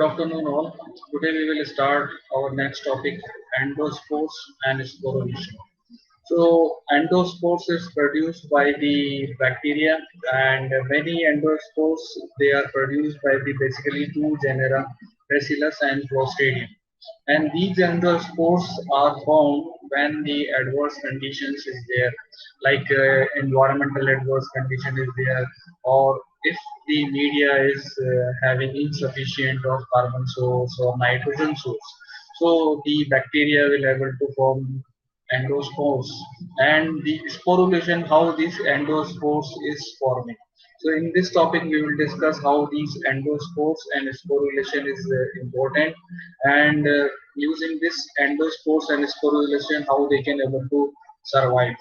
Good afternoon, all. Today we will start our next topic, endospores and sporulation. So, endospores is produced by the bacteria, and many endospores they are produced by the basically two genera, Bacillus and Clostridium. And these endospores are found when the adverse conditions is there, like environmental adverse condition is there, or if the media is having insufficient of carbon source or nitrogen source. So the bacteria will able to form endospores, and the sporulation, how these endospores is forming. So in this topic we will discuss how these endospores and sporulation is important, and using this endospores and sporulation how they can able to survive.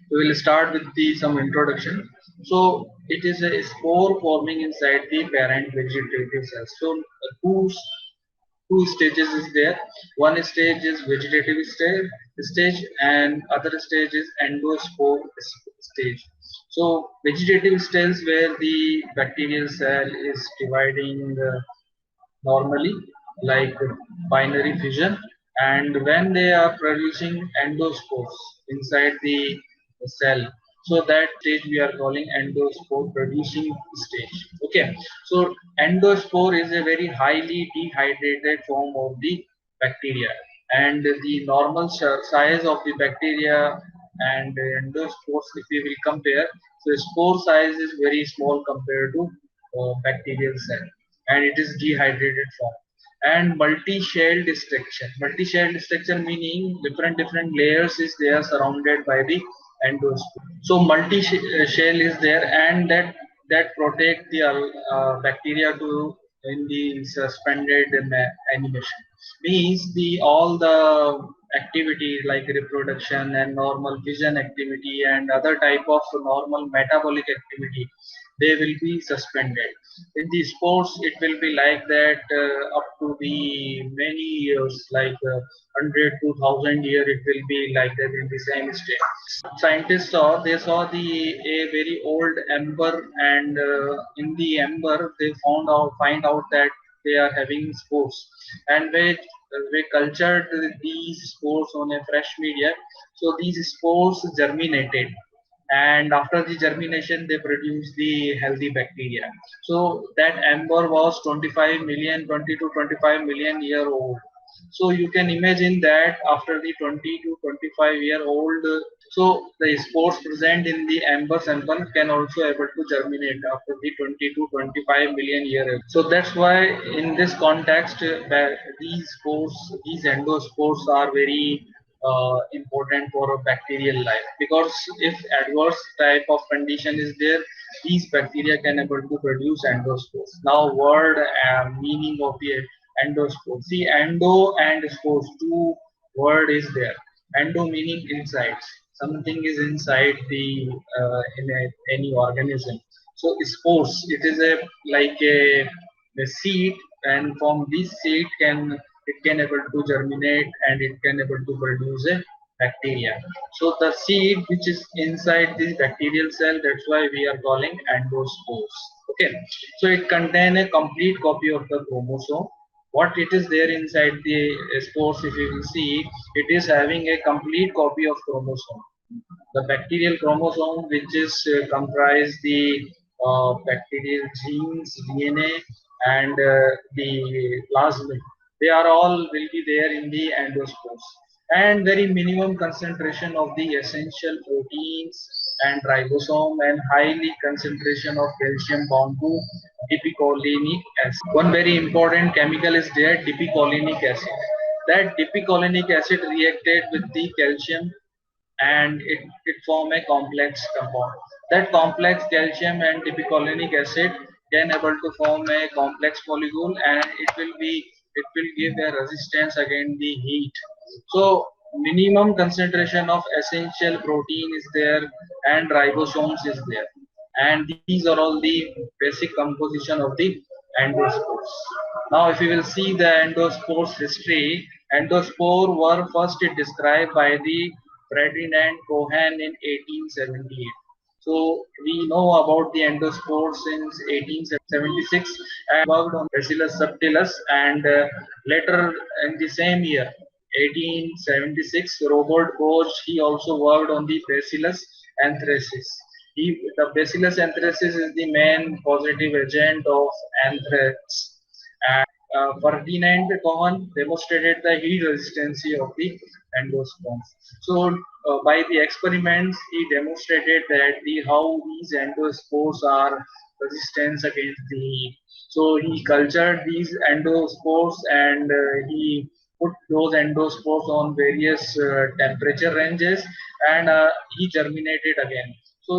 We will start with the some introduction. So it is a spore forming inside the parent vegetative cells. So two stages is there. One stage is vegetative stage, and other stage is endospore stage. So vegetative stage where the bacterial cell is dividing normally, like binary fission, and when they are producing endospores inside the cell, so that stage we are calling endospore producing stage. Okay, so endospore is a very highly dehydrated form of the bacteria, and the normal size of the bacteria and endospores, if we will compare, so spore size is very small compared to bacterial cell, and it is dehydrated form. And multi-shelled structure. Multi-shelled structure meaning different layers is there surrounded by the endospore. So multi-shell is there, and that protect the bacteria to in the suspended animation. Means the all the activity like reproduction and normal vision activity and other type of normal metabolic activity, they will be suspended. In the sports it will be like that up to the many years, like 100 to 1000 year it will be like that in the same state. Scientists saw the a very old ember, and in the ember they find out that they are having spores, and we cultured these spores on a fresh media. So these spores germinated, and after the germination they produce the healthy bacteria. So that ember was 25 million, 20 to 25 million year old. So you can imagine that after the 20 to 25-year old, so the spores present in the ember sample can also able to germinate after the 20 to 25 million year. So that's why in this context, these spores, these endospores are very important for a bacterial life, because if adverse type of condition is there, these bacteria can able to produce endospores. Now word meaning of the endospore. See, endo and spores, two word is there. Endo meaning inside. Something is inside the any organism. So spores, it is a like a seed, and from this seed it can able to germinate, and it can able to produce a bacteria. So the seed which is inside this bacterial cell, that's why we are calling endospores. Okay, so it contain a complete copy of the chromosome. What it is there inside the spores, if you will see, it is having a complete copy of chromosome. The bacterial chromosome, which is comprise the bacterial genes, DNA, and the plasmid, they are all will be there in the endospores. And very minimum concentration of the essential proteins and ribosome, and highly concentration of calcium bound to dipicolinic acid. One very important chemical is there, dipicolinic acid. That dipicolinic acid reacted with the calcium, and it form a complex compound. That complex calcium and dipicolinic acid can able to form a complex molecule, and it will give a resistance against the heat. So minimum concentration of essential protein is there, and ribosomes is there, and these are all the basic composition of the endospores. Now if you will see the endospores history, endospore were first described by the Ferdinand Cohen in 1878. So we know about the endospore since 1876 and worked on Bacillus subtilis, and later in the same year 1876 Robert Koch he also worked on the Bacillus anthracis. The Bacillus anthracis is the main positive agent of anthrax. And Ferdinand Cohen demonstrated the heat resistance of the endosperms. So, by the experiments, he demonstrated that how these endospores are resistant against the heat. So, he cultured these endospores and he put those endospores on various temperature ranges, and he germinated again. So,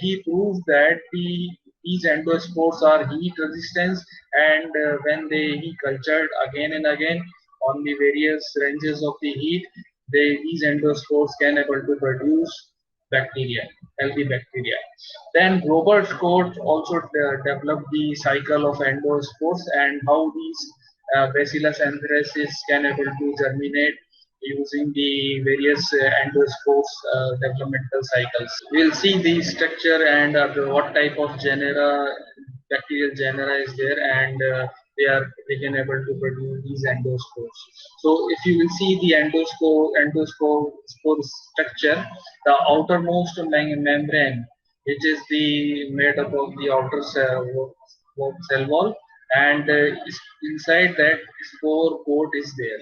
he proved that these endospores are heat resistant, and when he cultured again and again on the various ranges of the heat, these endospores can able to produce bacteria, healthy bacteria. Then Robert Koch also developed the cycle of endospores and how these Bacillus anthracis can able to germinate using the various endospores developmental cycles. We'll see the structure and what type of genera, bacterial genera is there, and they can able to produce these endospores. So if you will see the endospore spore structure, the outermost membrane, which is the made up of the outer cell wall, and inside that spore coat is there.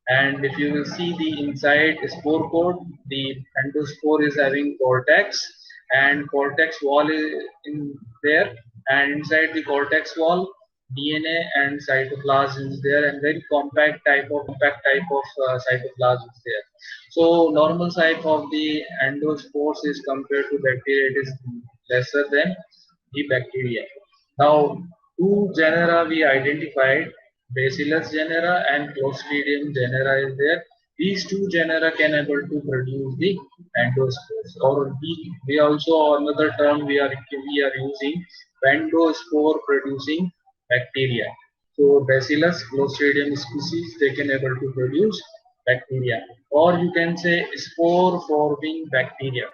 And if you will see the inside spore coat, the endospore is having cortex, and cortex wall is in there, and inside the cortex wall, DNA and cytoplasm is there, and very compact type of cytoplasm is there. So normal size of the endospores is compared to bacteria, it is lesser than the bacteria. Now, two genera we identified, Bacillus genera and Clostridium genera is there. These two genera can able to produce the endospores, or we also another term we are using, endospore producing bacteria. So Bacillus, Clostridium species, they can able to produce bacteria, or you can say spore forming bacteria.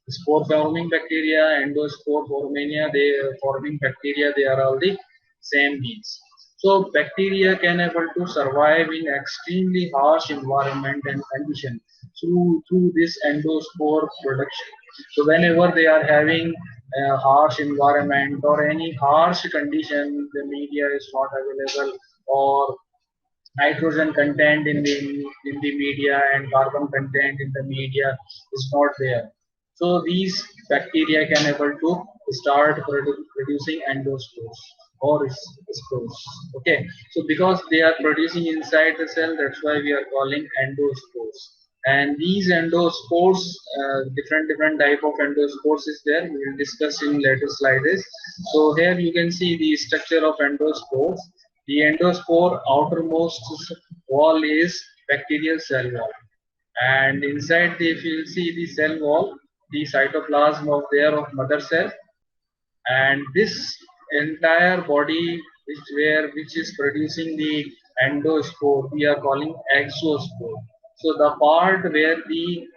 Spore forming bacteria, endospore forming bacteria, they are all the same means. So bacteria can able to survive in extremely harsh environment and condition through this endospore production. So whenever they are having a harsh environment or any harsh condition, the media is not available, or nitrogen content in the media and carbon content in the media is not there. So these bacteria can able to start producing endospores or spores. Okay, so because they are producing inside the cell, that's why we are calling endospores. And these endospores, different type of endospores is there, we will discuss in later slides. So here you can see the structure of endospores. The endospore outermost wall is bacterial cell wall, and inside if you see the cell wall, the cytoplasm of mother cell, and this entire body which is producing the endospore we are calling exospore. So the part where the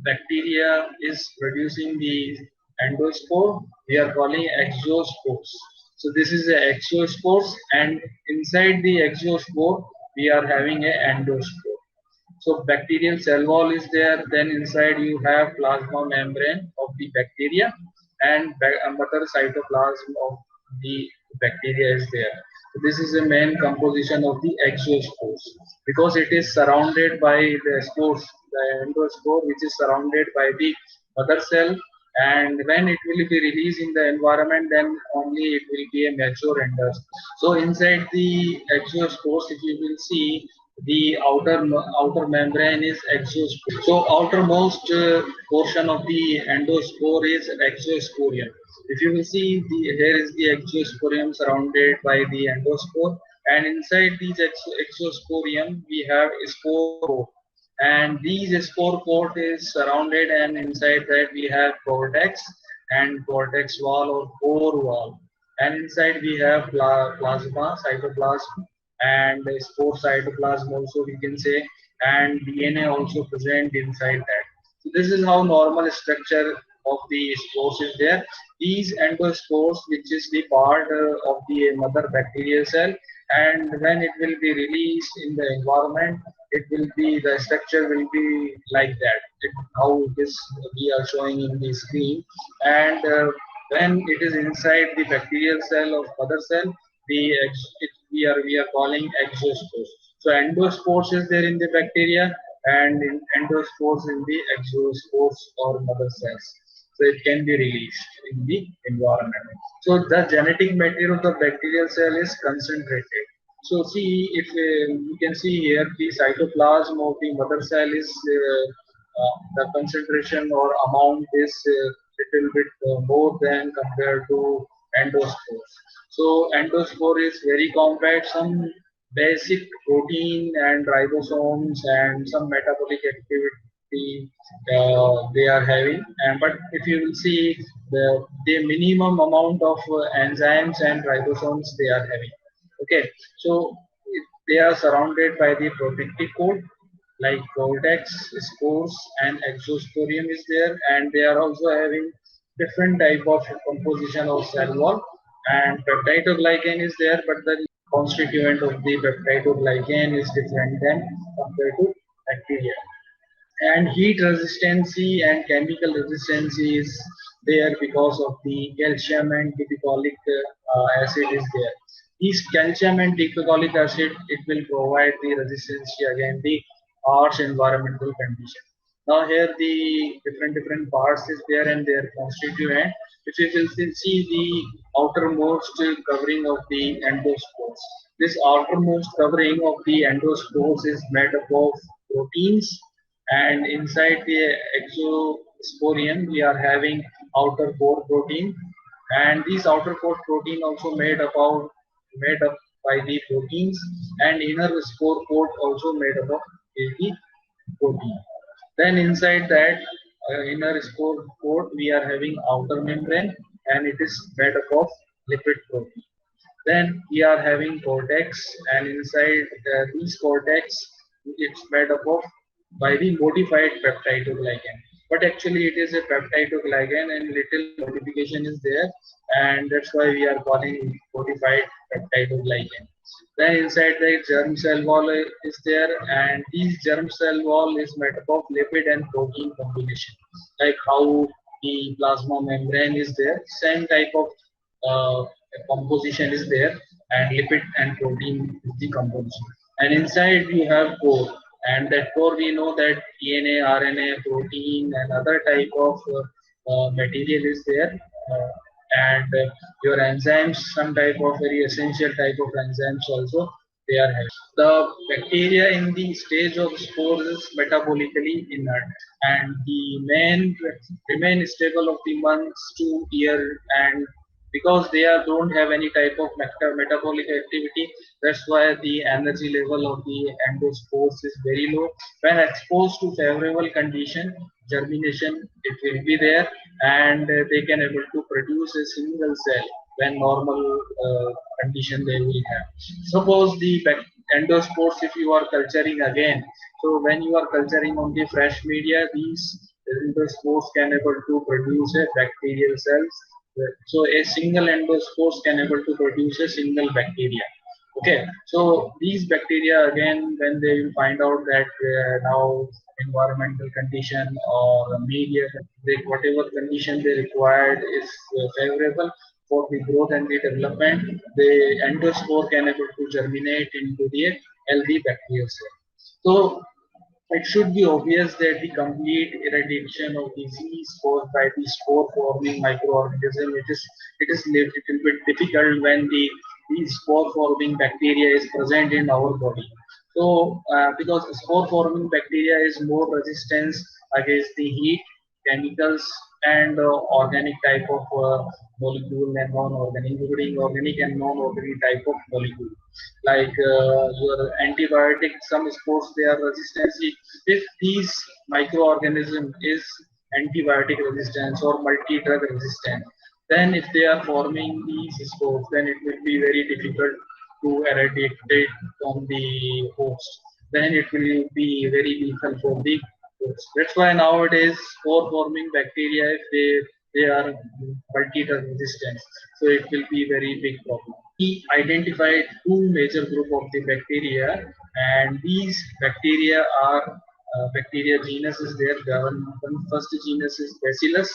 bacteria is producing the endospore we are calling exospores. So this is a exospores, and inside the exospore we are having a endospore. So bacterial cell wall is there, then inside you have plasma membrane of the bacteria, and mother cytoplasm of the bacteria is there. So this is the main composition of the exospores, because it is surrounded by the spores, the endospore which is surrounded by the mother cell, and when it will be released in the environment, then only it will be a mature endospore. So inside the exospores, if you will see, the outer membrane is exospore. So outermost portion of the endospore is exosporium. If you will see, here is the exosporium surrounded by the endospore, and inside these exosporium we have spore coat, and these spore coat is surrounded, and inside that we have cortex and cortex wall or core wall, and inside we have plasma cytoplasm and spore cytoplasm also we can say, and DNA also present inside that. So this is how normal structure of the spores is there. These endospores, which is the part of the mother bacterial cell, and when it will be released in the environment, it will be, the structure will be like that. How this we are showing in the screen, and when it is inside the bacterial cell of mother cell, we are calling exospores. So endospores is there in the bacteria, and in endospores in the exospores or mother cells. So it can be released in the environment. So the genetic material of the bacterial cell is concentrated. So see, if you can see here, the cytoplasm of the mother cell is the concentration or amount is little bit more than compared to endospores. So endospore is very compact. Some basic protein and ribosomes and some metabolic activity they are having. And but if you will see the minimum amount of enzymes and ribosomes they are having. Okay, so they are surrounded by the protective coat like cortex, spores, and exosporium is there, and they are also having different type of composition of cell wall. And peptidoglycan is there, but the constituent of the peptidoglycan is different than compared to bacteria. And heat resistancy and chemical resistance is there because of the calcium and dipicoic acid is there. This calcium and dipicoic acid, it will provide the resistance against the harsh environmental condition. Now here the different parts is there and their constituent. If you will see the outermost covering of the endospores, this outermost covering of the endospores is made up of proteins, and inside the exosporium we are having outer core protein, and these outer core protein also made up by the proteins, and inner spore coat also made up of the protein. Then inside that inner spore coat we are having outer membrane, and it is made up of lipid protein. Then we are having cortex, and inside these cortex, it's made up of by the modified peptidoglycan. But actually, it is a peptidoglycan, and little modification is there, and that's why we are calling it modified peptidoglycan. Then inside the germ cell wall is there, and this germ cell wall is made up of lipid and protein combination, like how the plasma membrane is there. Same type of uh, composition is there, and lipid and protein is the composition. And inside you have core, and that core we know that DNA, RNA, protein, and other type of material is there. And your enzymes, some type of very essential type of enzymes also they are having. The bacteria in the stage of spores is metabolically inert, and the main remain stable of the months to year, and because they are don't have any type of metabolic activity, that's why the energy level of the endospores is very low. When exposed to favorable condition, germination it will be there, and they can able to produce a single cell when normal condition they will have. Suppose the endospores, if you are culturing again, so when you are culturing on the fresh media, these endospores can able to produce a bacterial cells. So a single endospores can able to produce a single bacteria. Okay, so these bacteria again, when they will find out that now environmental condition or media, they, whatever condition they required is favorable for the growth and the development, the endospore can able to germinate into the healthy bacterial cell. So it should be obvious that the complete eradication of disease caused by the spore-forming microorganism, it is little bit difficult when the spore-forming bacteria is present in our body. So because spore-forming bacteria is more resistant against the heat, chemicals, and organic type of molecule and non-organic, including organic and non-organic type of molecule. Like your antibiotic, some spores they are resistant. If these microorganism is antibiotic resistance or multi-drug resistant, then if they are forming these spores, then it will be very difficult to eradicate from the host. Then it will be very lethal for the That's why nowadays spore forming bacteria, if they are multi-drug resistant, so it will be very big problem. We identified two major group of the bacteria, and these bacteria are bacteria genus is there. One first genus is Bacillus,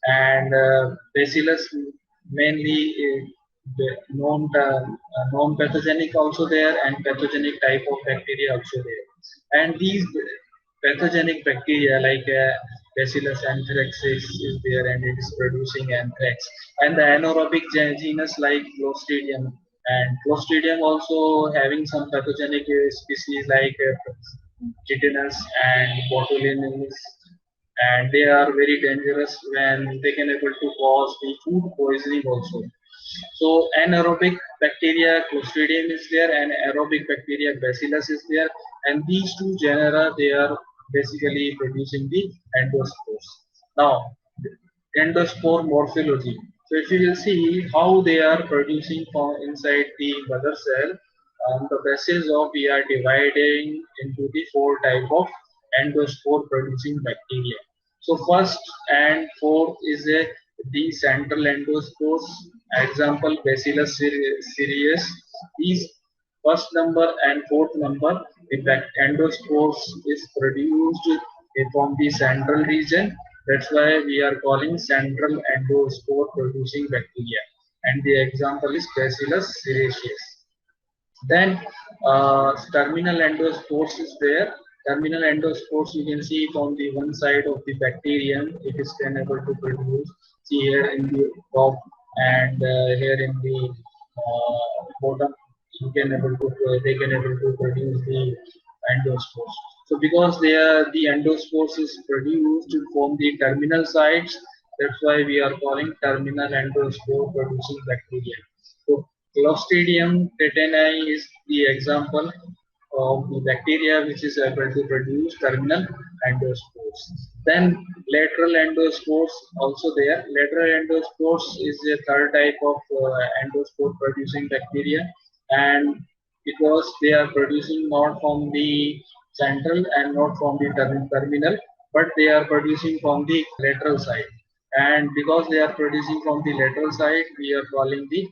and Bacillus mainly the non-pathogenic also there, and pathogenic type of bacteria also there. And these pathogenic bacteria like Bacillus anthracis is there, and it is producing anthrax. And the anaerobic genus like Clostridium, and Clostridium also having some pathogenic species like Chitinus and Botulinus, and they are very dangerous when they can able to cause the food poisoning also. So anaerobic bacteria Clostridium is there, and aerobic bacteria Bacillus is there, and these two genera they are basically producing the endospores. Now, endospore morphology. So if you will see how they are producing from inside the mother cell, the basis of we are dividing into the four type of endospore producing bacteria. So first and fourth is the central endospores. Example Bacillus cereus. These first number and fourth number, in fact, endospores is produced from the central region. That's why we are calling central endospore producing bacteria. And the example is Bacillus cereus. Then terminal endospores is there. Terminal endospores you can see it on the one side of the bacterium. It is then able to produce. See here in the top and here in the bottom. You can able to they can able to produce the endospores. So because they are the endospores is produced from the terminal sites, that's why we are calling terminal endospore producing bacteria. So Clostridium tetani is the example of the bacteria which is able to produce terminal endospores. Then lateral endospores also there. Lateral endospores is a third type of endospore producing bacteria, and because they are producing not from the central and not from the terminal, but they are producing from the lateral side. And because they are producing from the lateral side, we are calling the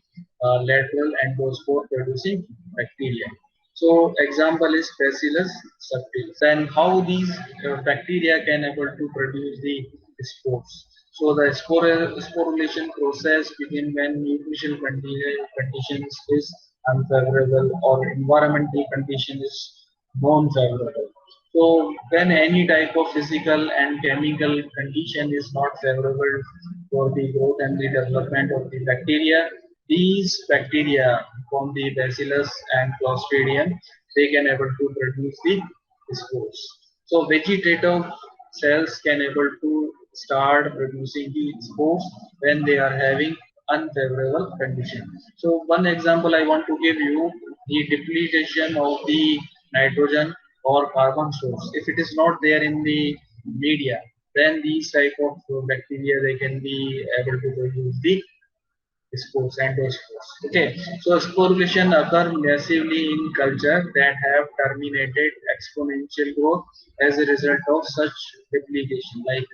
lateral endospore producing bacteria. So example is Bacillus subtilis. Then how these bacteria can able to produce the spores. So the sporulation process begin when nutritional conditions is unfavorable or environmental condition is non-favorable. So when any type of physical and chemical condition is not favorable for the growth and the development of the bacteria, these bacteria from the Bacillus and Clostridium, they can able to produce the spores. So vegetative cells can able to start producing the spores when they are having unfavorable condition. So one example I want to give you, the depletion of the nitrogen or carbon source. If it is not there in the media, then these type of bacteria they can be able to produce the spores and spores. Okay, so sporulation occur massively in culture that have terminated exponential growth as a result of such depletion. Like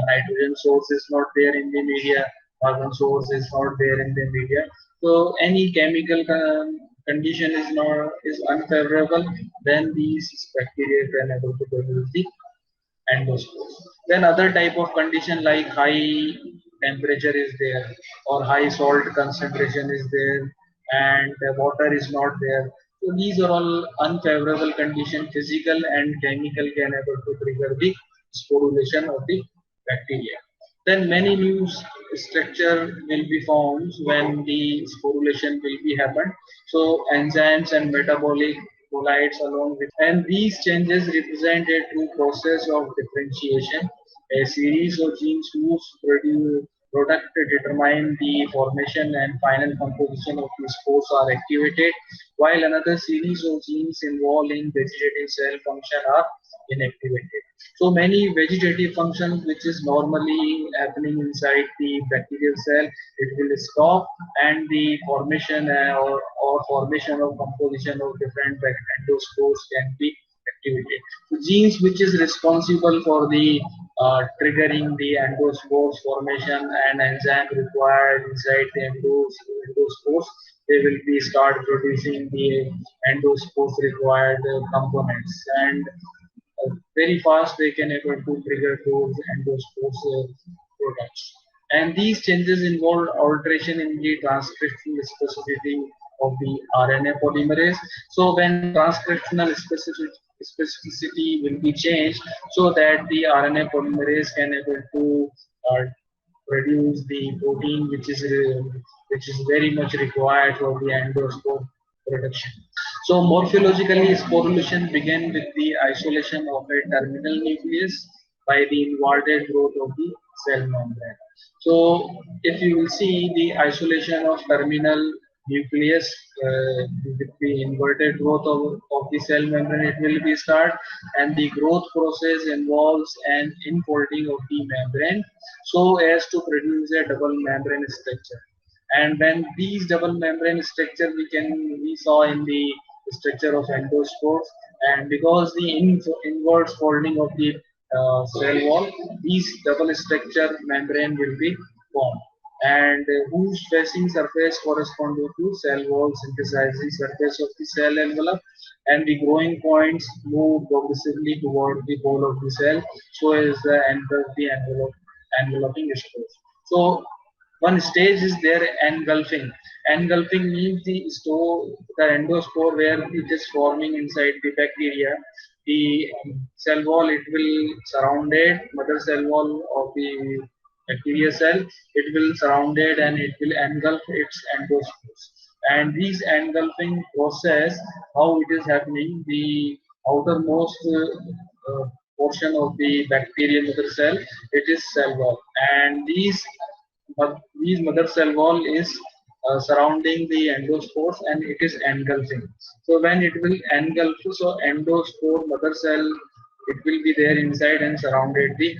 nitrogen source is not there in the media, carbon source is not there in the media. So any chemical condition is unfavorable, then these bacteria can able to produce the endospores. Then other type of condition like high temperature is there or high salt concentration is there and the water is not there. So these are all unfavorable condition, physical and chemical can able to trigger the sporulation of the bacteria. Then many new structure will be formed when the sporulation will be happen. So enzymes and metabolic bolides along with, and these changes represent a true process of differentiation. A series of genes whose product determine the formation and final composition of the spores are activated, while another series of genes involved in vegetative cell function are inactivated. So many vegetative functions which is normally happening inside the bacterial cell, it will stop and the formation or formation of composition of different endospores can be. activity. So genes which is responsible for the triggering the endospores formation and enzyme required inside the endospores, they will be start producing the endospores required components, and very fast they can able to trigger those endospores products. And these changes involve alteration in the transcriptional specificity of the RNA polymerase. So when transcriptional specificity will be changed, so that the RNA polymerase can able to produce the protein which is very much required for the endospore production. So morphologically, sporulation began with the isolation of a terminal nucleus by the inverted growth of the cell membrane. So if you will see the isolation of terminal nucleus with the inverted growth of the cell membrane, it will be start, and the growth process involves an infolding of the membrane so as to produce a double membrane structure. And when these double membrane structure we saw in the structure of endospores, and because the inverse folding of the cell wall, these double structure membrane will be formed, and whose facing surface corresponding to cell wall synthesizing surface of the cell envelope, and the growing points move progressively toward the pole of the cell so as the end of the enveloping spores. So one stage is there engulfing. Engulfing means the endospore where it is forming inside the bacteria. The cell wall, it will surround it, mother cell wall of the bacteria cell, it will surround it and it will engulf its endospores. And these engulfing process, how it is happening, the outermost portion of the bacterial mother cell, it is cell wall, and these mother cell wall is surrounding the endospores and it is engulfing. So when it will engulf, so endospore mother cell, it will be there inside and surrounded the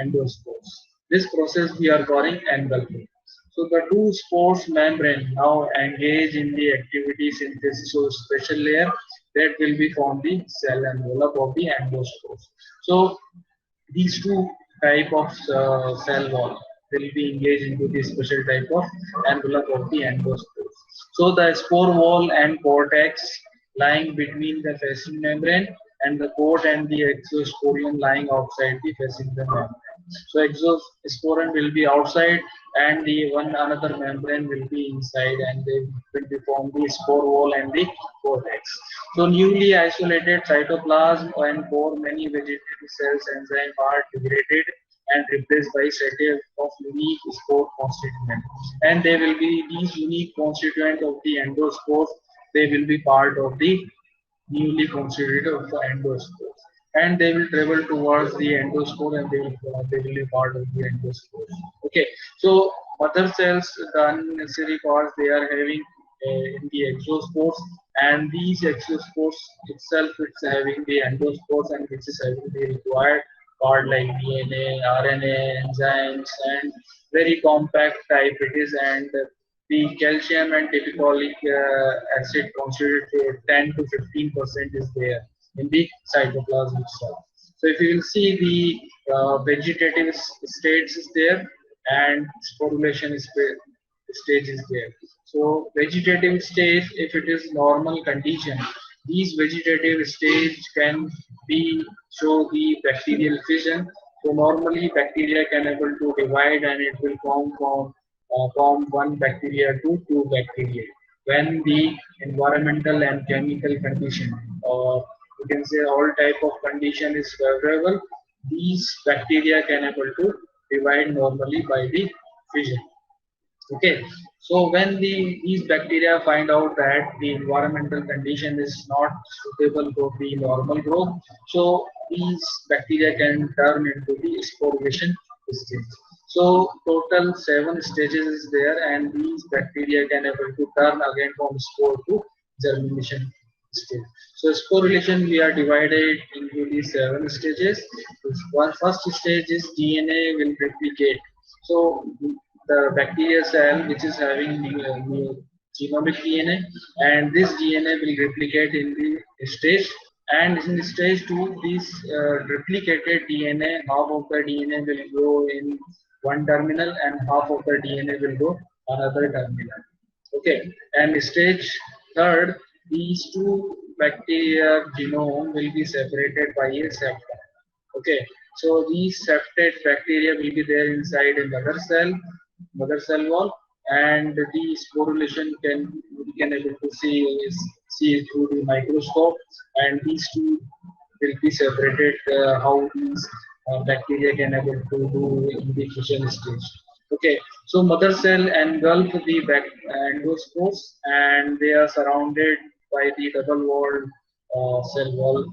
endospores. This process we are calling engulfing. So the two spores membrane now engage in the activity synthesis of special layer that will be form the cell envelope of the endospores. So these two type of cell wall will be engaged into the special type of envelope of the endospores. So the spore wall and cortex lying between the facing membrane, and the coat and the exosporium lying outside the facing the membrane. So exosporium will be outside and the one another membrane will be inside, and they will be form the spore wall and the cortex. So newly isolated cytoplasm and for many vegetative cells enzyme are degraded and replaced by set of unique spore constituent. And they will be these unique constituent of the endospores, they will be part of the newly constituted of the endospores, and they will travel towards the endospore and they will be part of the endospores. Okay, so mother cells, the unnecessary parts they are having in the exospores, and these exospores itself it's having the endospores and which is having the required part like DNA, RNA, enzymes, and very compact type it is, and the calcium and typicolic acid constitute 10 to 15% is there in the cytoplasm itself. So if you will see the vegetative states is there and sporulation stage is there. So vegetative stage, if it is normal condition, these vegetative stage can be show the bacterial fission. So normally bacteria can able to divide and it will form one bacteria to two bacteria when the environmental and chemical condition, or you can say all type of condition is favorable, these bacteria can able to divide normally by the fission. Okay, so when these bacteria find out that the environmental condition is not suitable for the normal growth, so these bacteria can turn into the sporulation stage. So total 7 stages is there, and these bacteria can able to turn again from spore to germination stage. So sporulation we are divided into these 7 stages. One first stage is DNA will replicate. So the bacteria cell which is having genomic DNA, and this DNA will replicate in the stage, And in stage 2, these replicated DNA, half of the DNA will go in one terminal and half of the DNA will go another terminal. Okay, and stage third, these two bacteria genome will be separated by a septum. Okay, so these septate bacteria will be there inside a mother cell wall, and the sporulation can we can able to see through the microscope, and these two will be separated. How these bacteria can able to do in the fission stage. Okay, so mother cell engulf the endospores, and they are surrounded by the double walled cell wall,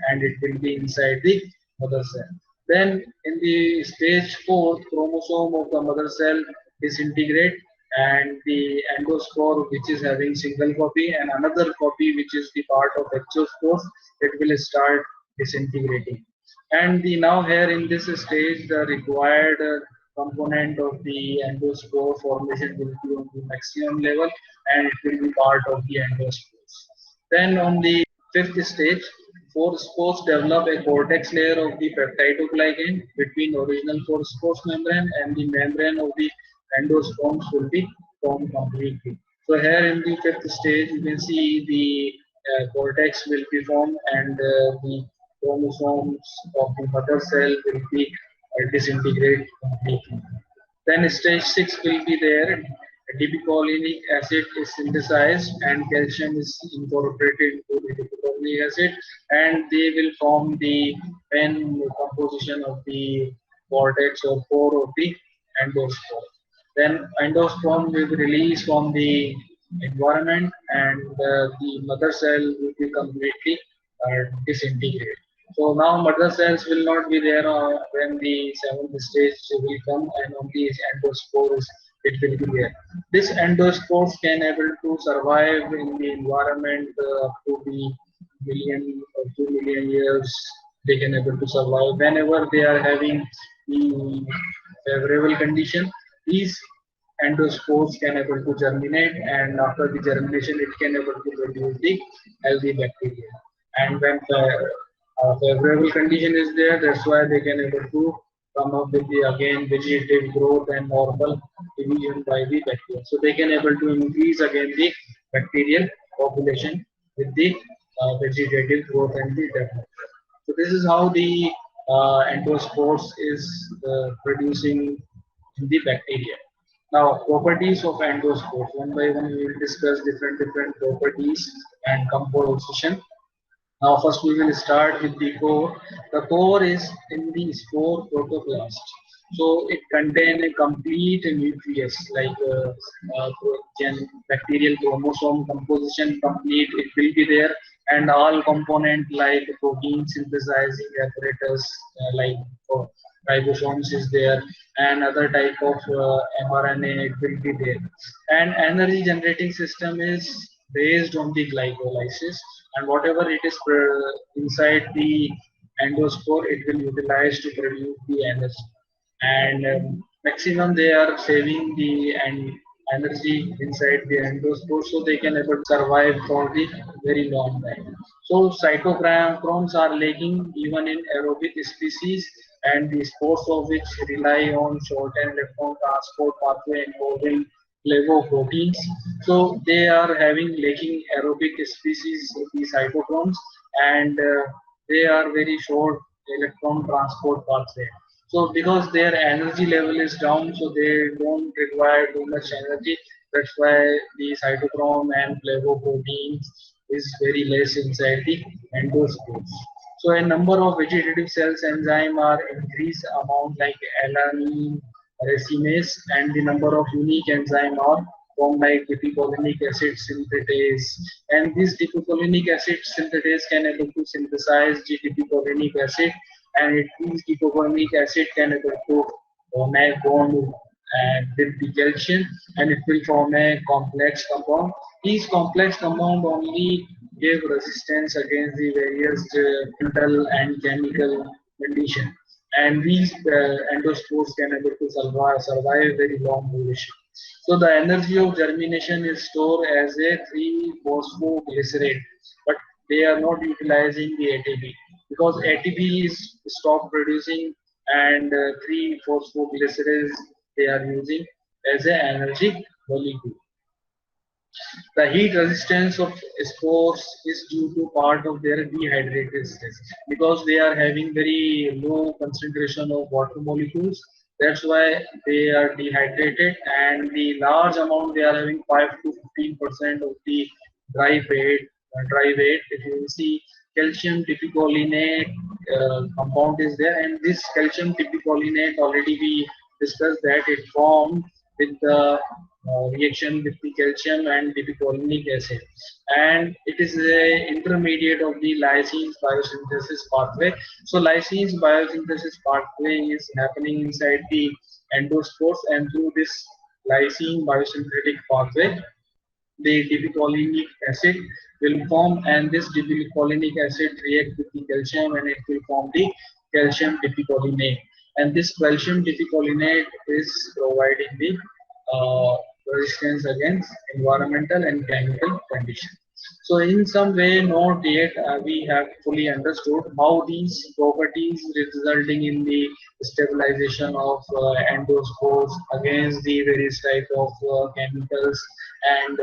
and it will be inside the mother cell. Then in the stage 4, chromosome of the mother cell disintegrate, and the endospore, which is having single copy, and another copy which is the part of exospore, it will start disintegrating. And the now here in this stage, the required component of the endospore formation will be on the maximum level, and it will be part of the endospores. Then on the fifth stage, four spores develop a cortex layer of the peptidoglycan between original four spores membrane, and the membrane of the endosperms will be formed completely. So here in the fifth stage, you can see the cortex will be formed, and the chromosomes of the mother cell will be disintegrate completely. Then stage 6 will be there. Dipicolinic acid is synthesized and calcium is incorporated into the dipicolinic acid, and they will form the main composition of the cortex or core of the endosperm. Then endosperm will be released from the environment, and the mother cell will be completely disintegrated. So now mother cells will not be there when the seventh stage will come, and only endospores it will be there. This endospores can able to survive in the environment up to the million or 2 million years. They can able to survive whenever they are having the favorable condition. These endospores can able to germinate, and after the germination it can able to produce the healthy bacteria. And when the favorable condition is there, that's why they can able to come up with the again vegetative growth and normal division by the bacteria. So they can able to increase again the bacterial population with the vegetative growth and the development. So this is how the endospores is producing in the bacteria. Now, properties of endospores. One by one, we will discuss different properties and composition. Now, first we will start with the core. The core is in the spore protoplast. So it contains a complete nucleus, like bacterial chromosome composition complete. It will be there, and all component like protein synthesizing apparatus, like ribosomes is there, and other type of mRNA it will be there. And energy generating system is based on the glycolysis, and whatever it is inside the endospore, it will utilize to produce the energy. And maximum they are saving the energy inside the endospore, so they can able to survive for the very long time. So cytochromes are lacking even in aerobic species, and the spores of which rely on short-chain electron transport pathway involving flavoproteins. So they are having lacking aerobic species of the cytochromes, and they are very short electron transport pathway. So because their energy level is down, so they don't require too much energy. That's why the cytochrome and flavoproteins is very less inside the endospores. So a number of vegetative cells enzyme are increased amount like alanine, racemase, and the number of unique enzyme are formed like dipicolinic acid synthetase. And this dipicolinic acid synthetase can able to synthesize the dipicolinic acid, and this dipicolinic acid can able to form a bond with the calcium, and it will form a complex compound. These complex compound only give resistance against the various mental and chemical condition, and these endospores can able to survive very long duration. So the energy of germination is stored as a 3-phosphoglycerate, but they are not utilizing the ATP because ATP is stopped producing, and 3-phosphoglycerides they are using as an energy molecule. The heat resistance of spores is due to part of their dehydrated state because they are having very low concentration of water molecules. That's why they are dehydrated, and the large amount they are having 5 to 15% of the dry weight. Dry weight. If you will see, calcium dipicolinate compound is there, and this calcium dipicolinate already we discussed that it formed with the reaction with the calcium and dipicolinic acid, and it is a intermediate of the lysine biosynthesis pathway. So lysine biosynthesis pathway is happening inside the endospores, and through this lysine biosynthetic pathway the dipicolinic acid will form, and this dipicolinic acid react with the calcium and it will form the calcium dipicolinate, and this calcium dipicolinate is providing the uh, resistance against environmental and chemical conditions. So in some way, not yet we have fully understood how these properties resulting in the stabilization of endospores against the various type of chemicals and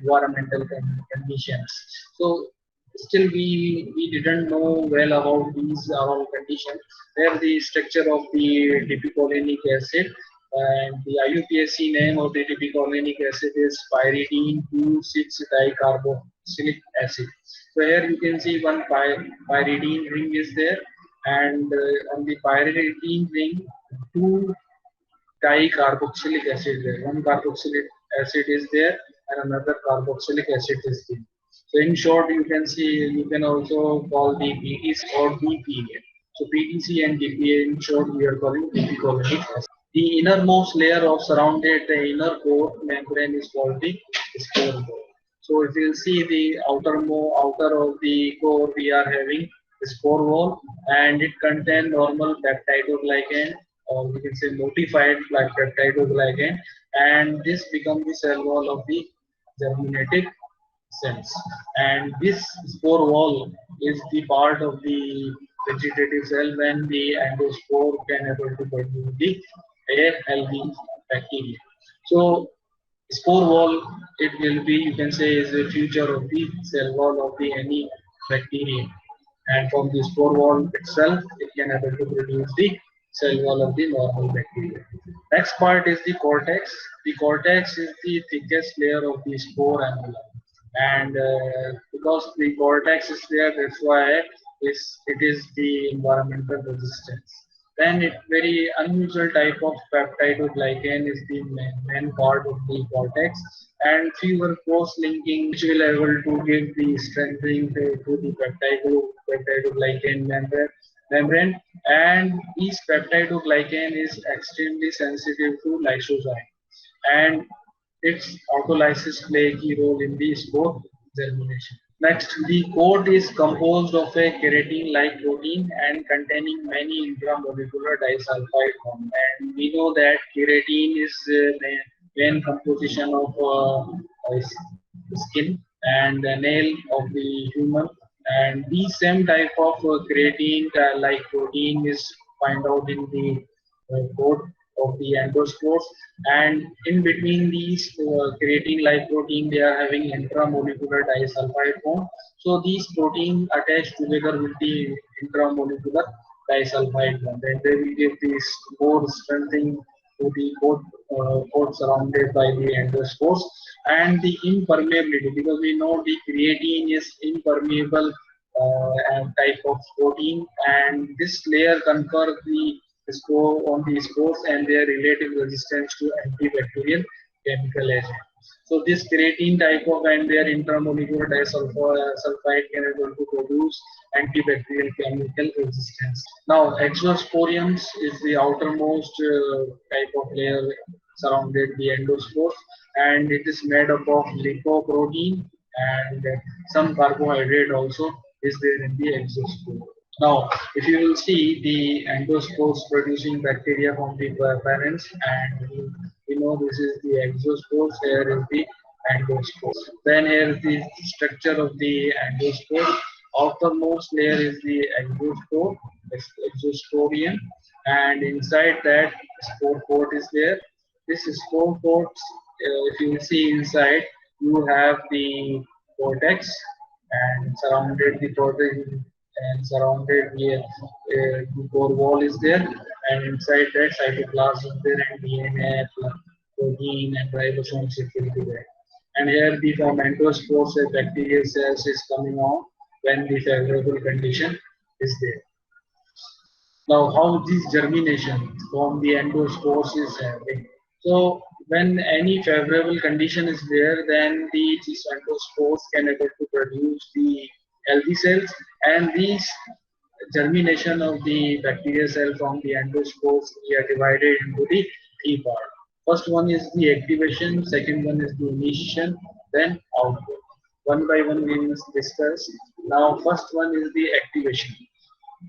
environmental conditions. So still we didn't know well about these all conditions, where the structure of the dipicolinic acid, and the IUPAC name of the dipicolinic acid is pyridine 2,6-dicarboxylic acid. So here you can see one pyridine ring is there, and on the pyridine ring, two dicarboxylic acid there. One carboxylic acid is there, and another carboxylic acid is there. So in short, you can see, you can also call the PTC or DPA. So PTC and DPA, in short, we are calling dipicolinic acid. The innermost layer of surrounded the inner core membrane is called the spore wall. So if you see the outer of the core, we are having the spore wall, and it contains normal peptidoglycan, or we can say modified like peptidoglycan, and this becomes the cell wall of the germinative cells. And this spore wall is the part of the vegetative cell when the endospore can able to produce the a healthy bacteria. So spore wall, it will be, you can say, is the future of the cell wall of the any bacteria, and from the spore wall itself it can able to produce the cell wall of the normal bacteria. Next part is the cortex. The cortex is the thickest layer of the spore envelope, and because the cortex is there, that's why it is the environmental resistance. Then it very unusual type of peptidoglycan is the main part of the cortex, and fewer cross-linking which will able to give the strengthening to the peptidoglycan membrane, and each peptidoglycan is extremely sensitive to lysozyme, and its autolysis play a key role in the spore germination. Next, the coat is composed of a keratin-like protein and containing many intramolecular disulfide bonds. And we know that keratin is the main composition of skin and the nail of the human. And these same type of keratin-like protein is find out in the coat of the endospores, and in between these creatine like protein they are having intramolecular disulfide bond. So these protein attach together with the intramolecular disulfide bond, and they will give this more strengthening to the coat surrounded by the endospores. And the impermeability, because we know the creatine is impermeable and type of protein, and this layer confers the score on the spores and their relative resistance to antibacterial chemical agent. So this creatine type of and their intramolecular disulfide can able to produce antibacterial chemical resistance. Now exosporiums is the outermost type of layer surrounded the endospores, and it is made up of lipoprotein, and some carbohydrate also is there in the exospore. Now, if you will see the endospores producing bacteria from the parents, and we know this is the exospores, here is the endosperm. Then here is the structure of the endosperm. Outermost layer is the exosporium, and inside that spore coat is there. This spore coat, if you see inside, you have the cortex, and surrounded the cortex and surrounded the core wall is there, and inside that cytoplasm is there, and DNA, protein, and ribosomes it will be there. And here the fermentospores and bacterial cells is coming on when the favorable condition is there. Now, how this germination from the endospores is happening. So, when any favorable condition is there, then these endospores can able to produce the healthy cells, and these germination of the bacterial cell from the endospores we are divided into the three parts. First one is the activation, second one is the initiation, then output. One by one we will discuss. Now, first one is the activation.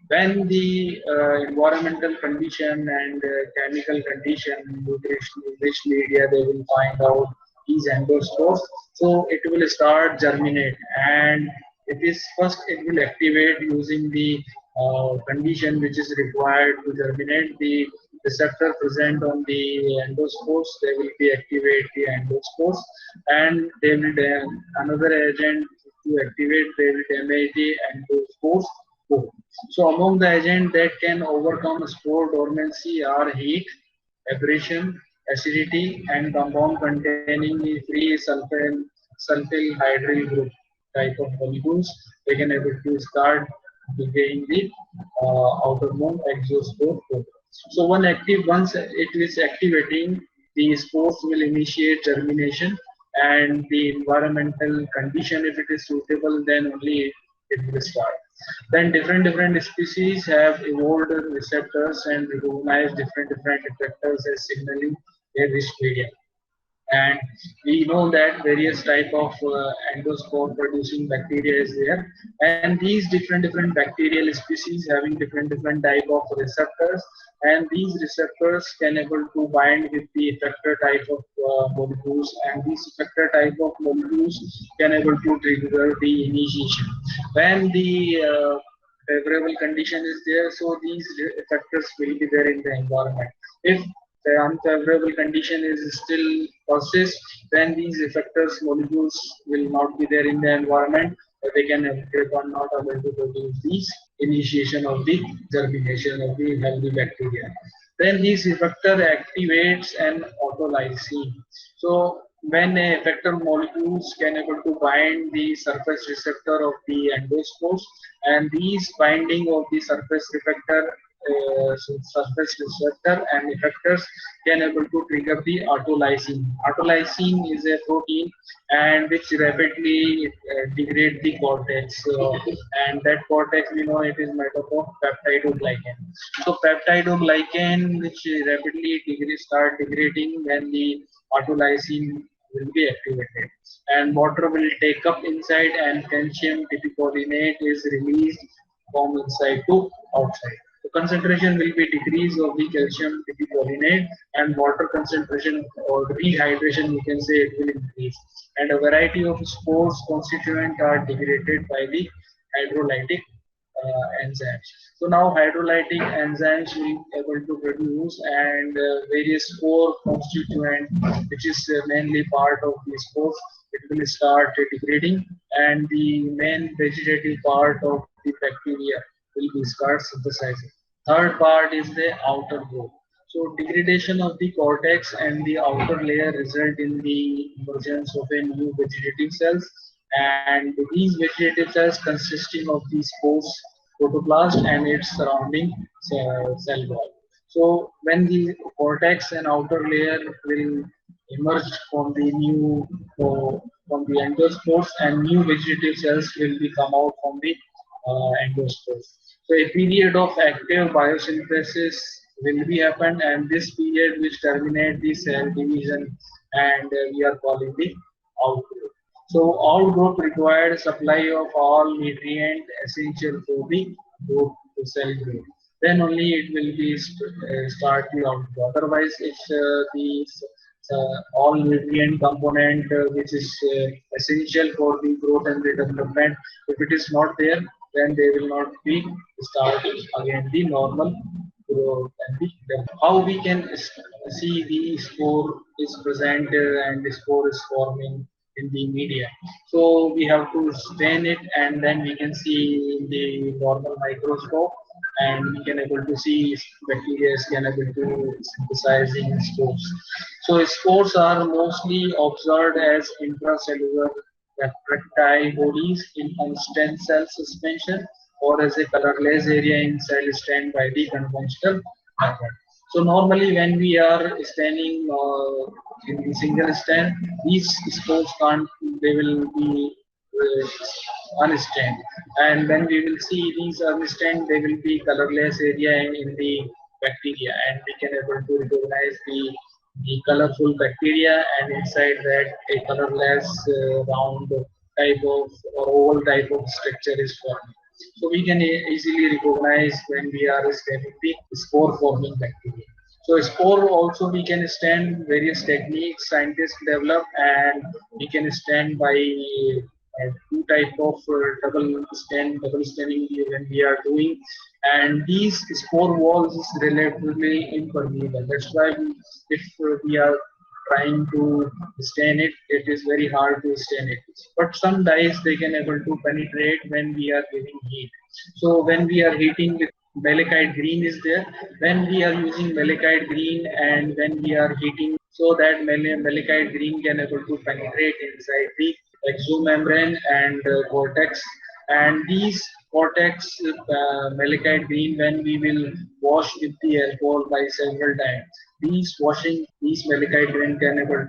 When the environmental condition and chemical condition, nutrition, rich media, they will find out these endospores, so it will start germinate, and it is first it will activate using the condition which is required to germinate. The receptor present on the endospores, they will be activate the endospores, and they will another agent to activate, they will damage the endospores. So among the agents that can overcome spore dormancy are heat, abrasion, acidity, and compound containing the free sulfyl hydryl group type of molecules. They can able to start decaying the outermost exospore. So once it is activating, the spores will initiate germination, and the environmental condition, if it is suitable, then only it will start. Then different species have evolved receptors and recognize different effectors as signaling their rich media. And we know that various type of endospore producing bacteria is there, and these different bacterial species having different type of receptors, and these receptors can able to bind with the effector type of molecules, and these effector type of molecules can able to trigger the initiation when the favorable condition is there. So these effectors will be there in the environment. If the unfavorable condition is still persist, then these effectors molecules will not be there in the environment. They are not able to produce these initiation of the germination of the healthy bacteria. Then this effector activates an autolysine. So when a effector molecules can able to bind the surface receptor of the endospores, and these binding of the surface surface receptor and effectors can able to trigger the autolysine. Autolysine is a protein and which rapidly degrade the cortex, and that cortex we know it is made up of peptidoglycan. So peptidoglycan which rapidly start degrading when the autolysine will be activated, and water will take up inside, and calcium picolinate is released from inside to outside. The concentration will be decrease of the calcium picolinate, and water concentration or rehydration, you can say, it will increase, and a variety of spores constituent are degraded by the hydrolytic enzymes. So now hydrolytic enzymes will able to produce, and various spore constituent, which is mainly part of the spores, it will start degrading, and the main vegetative part of the bacteria will be start synthesizing. Third part is the outer growth. So degradation of the cortex and the outer layer result in the emergence of a new vegetative cells, and these vegetative cells consisting of the spores, protoplast, and its surrounding cell wall. So when the cortex and outer layer will emerge from the new from the endospores, and new vegetative cells will be come out from the endospores. So a period of active biosynthesis will be happen, and this period which terminate the cell division, and we are calling the outgrowth. So outgrowth required supply of all nutrient essential for the growth to cell growth. Then only it will be start the outgrowth. Otherwise, if the all nutrient component which is essential for the growth and the development. If it is not there, then they will not be start again the normal growth and the development. How we can see the spore is present and the spore is forming in the media. So we have to stain it and then we can see in the normal microscope and we can able to see bacteria is can able to synthesizing spores. So spores are mostly observed as intracellular retractile bodies in a stem cell suspension or as a colorless area inside stain by the conventional method. So normally when we are staining in the single stain, these spores can't, they will be unstained. And when we will see these unstained, they will be colorless area in the bacteria and we can able to recognize the colorful bacteria and inside that a colorless round type of or oval type of structure is formed. So we can easily recognize when we are staining the spore forming bacteria. So spore also we can stain various techniques scientists develop and we can stain by two type of double staining when we are doing, and these spore walls is relatively impermeable. That's why if we are trying to stain it, it is very hard to stain it. But some dyes they can able to penetrate when we are giving heat. So when we are heating with malachite green is there, when we are using malachite green and when we are heating, so that malachite green can able to penetrate inside the exomembrane and cortex, and these cortex malachite green when we will wash with the alcohol by several times, these washing these malachite green cannot able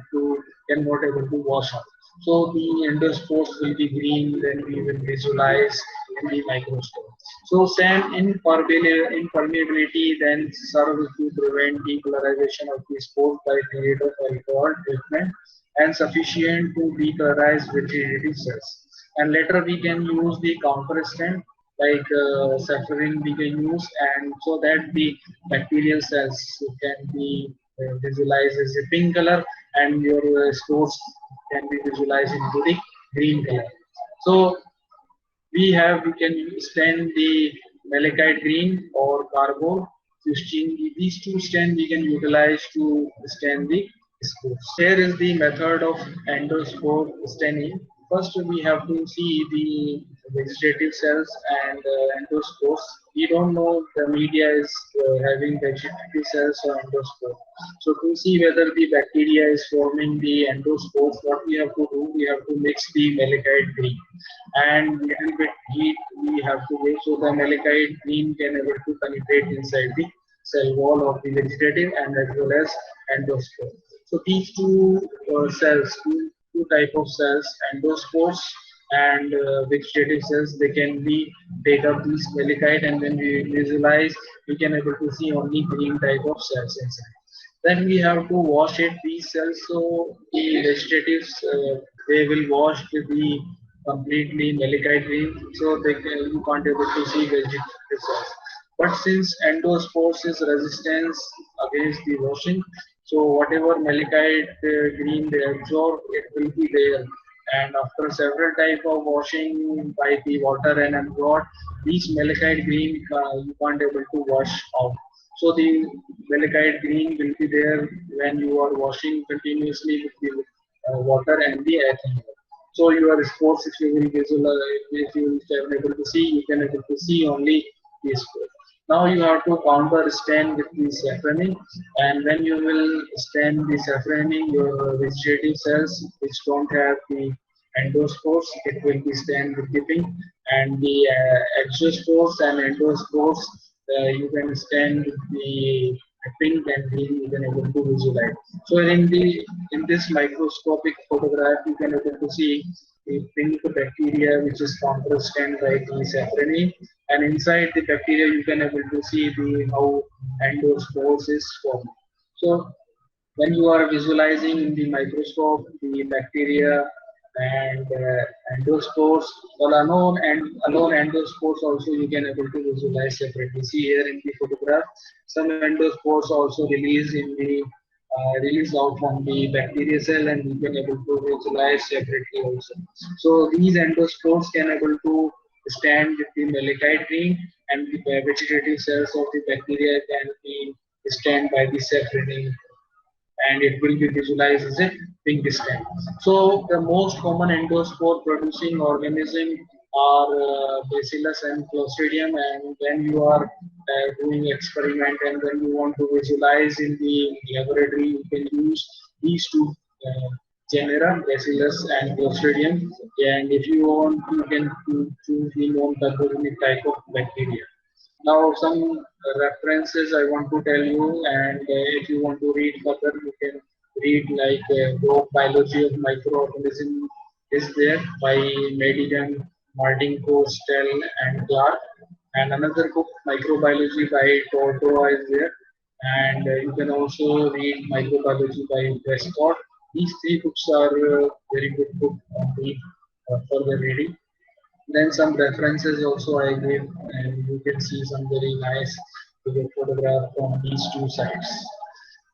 to wash out. So the endospores will be green when we will visualize in the microscope. So sand impermeability then serves to prevent decolorization of the spores by period of alcohol treatment and sufficient to decolorize vegetative cells. And later we can use the counter stain like safranin we can use, and so that the bacterial cells can be visualized as a pink color and your spores can be visualized into the green color. So we can stain the malachite green or carbon 16. These two stain we can utilize to stain the spores. Here is the method of endospore staining. First we have to see the vegetative cells and endospores. We don't know the media is having vegetative cells or endospore. So to see whether the bacteria is forming the endospores, what we have to do, we have to mix the malachite green and little bit heat we have to give so the malachite green can able to penetrate inside the cell wall of the vegetative and as well as endospore. So these two cells, two type of cells, endospores and vegetative cells, they can be take up these malachite and when we visualize, we can able to see only green type of cells inside. Then we have to wash it these cells, so the vegetatives they will wash the completely malachite green, so you can't able to see vegetative cells. But since endospores is resistance against the washing, so whatever malachite green they absorb, it will be there. And after several type of washing by the water and absorb, these malachite green you can't able to wash out. So the malachite green will be there when you are washing continuously with the water and the ethanol. So your spores, if you will visualize, if you will be able to see, you can able to see only these spores. Now you have to counter stain with the safranin, and when you will stain the safranin, your vegetative cells which don't have the endospores, it will be stained with the pink, and the exospores and endospores you can stain with the pink and green, you can able to visualize. So in this microscopic photograph, you can able to see the pink bacteria which is counter-stained by the safranin, and inside the bacteria you can able to see the how endospores is formed. So when you are visualizing in the microscope the bacteria and endospores or alone endospores also you can able to visualize separately. See here in the photograph, some endospores also release in the released out from the bacteria cell, and we can able to visualize separately also. So these endospores can able to stand the malachite ring, and the vegetative cells of the bacteria can be stand by the self-reading, and it will be visualized as a pink stain. So the most common endospore producing organism are Bacillus and Clostridium, and when you are doing experiment and when you want to visualize in the laboratory, you can use these two genera, Bacillus and Clostridium, and if you want, you can choose the non-pathogenic type of bacteria. Now, some references I want to tell you, and if you want to read further, you can read like Book Biology of Microorganism is there by Madigan, Martin Costell, and Clark. And another book, Microbiology by Tortora is there. And you can also read Microbiology by Westcott. These three books are very good book for the reading. Then some references also I gave, and you can see some very nice photograph from these two sites.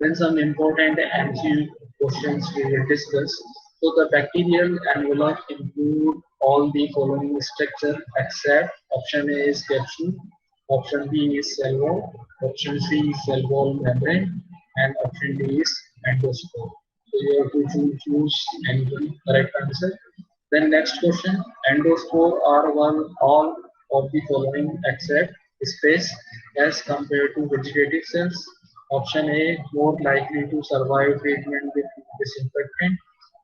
Then some important MCQ questions we will discuss. So the bacterial envelope include all the following structure except option A is capsule, option B is cell wall, option C is cell wall membrane, and option D is endospore. So you have to choose any correct answer. Then next question, endospore are one all of the following except space as compared to vegetative cells. Option A, more likely to survive treatment with disinfectant.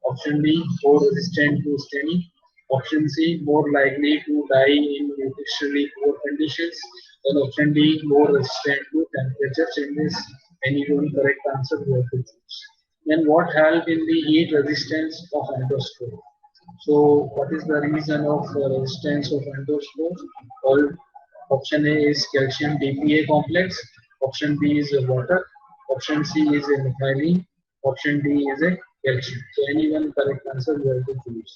Option B, more resistant to staining. Option C, more likely to die in nutritionally poor conditions. And option D, more resistant to temperature changes. Any one correct answer you have to choose. Then what help in the heat resistance of endospore? So what is the reason of resistance of endospores? All option A is calcium DPA complex. Option B is water. Option C is a methylene. Option D is a calcium. So any one correct answer you have to choose.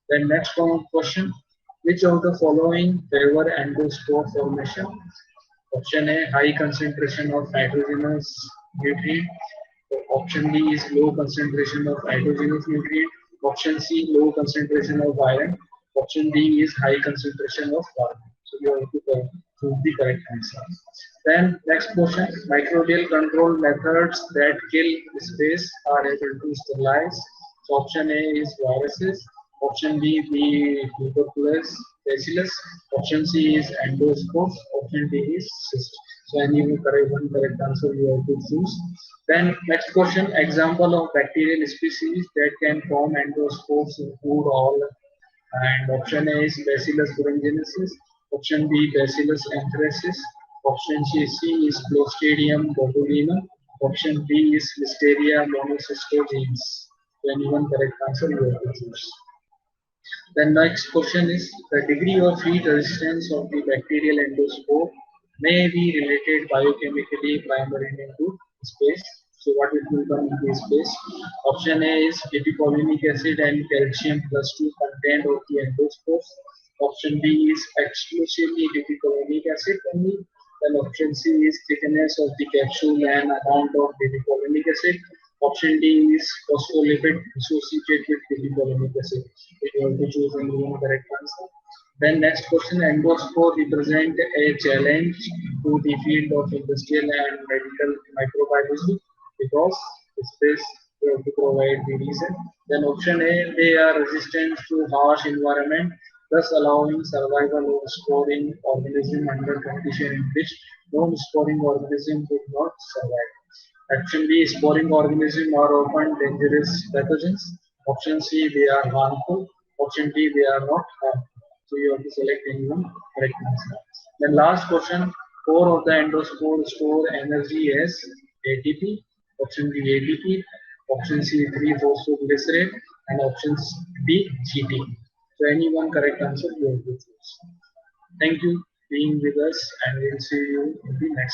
Then next question: which of the following favor endospore formation? Option A, high concentration of nitrogenous nutrient. Option B is low concentration of nitrogenous nutrient. Option C, low concentration of iron. Option D is high concentration of carbon. So you have to choose the correct answer. Then next question, microbial control methods that kill space are able to sterilize. So option A is viruses. Option B, the tuberculosis, bacillus. Option C is endospores. Option D is cyst. So any one correct answer you have to choose. Then next question, example of bacterial species that can form endospores include all, and option A is Bacillus thuringiensis, option B Bacillus anthracis, option C is Clostridium botulinum, option D is Listeria monocystogenes. So any one correct answer you have to choose. The next question is the degree of heat resistance of the bacterial endospore may be related biochemically primarily to space. So what it will come in this space? Option A is beta-cholic acid and calcium plus 2 content of the endospores. Option B is exclusively beta-cholic acid only. Then option C is thickness of the capsule and amount of beta-cholic acid. Option D is phospholipid associated with beta-cholic acid. You have to choose only one correct answer. Then next question, endospore represent a challenge to the field of industrial and medical microbiology because space you have to provide the reason. Then option A, they are resistant to harsh environment, thus allowing survival of sporing organism under condition in which non-sporing organism would not survive. Option B, sporing organism are often dangerous pathogens. Option C, they are harmful. Option D, they are not harmful. So you have to select any one correct answer. Then last question, core of the endospore store energy as ATP. Option B, ATP. Option C, 3-phosphoglycerate. And option D, GT. So any one correct answer you have to choose. Thank you for being with us, and we'll see you in the next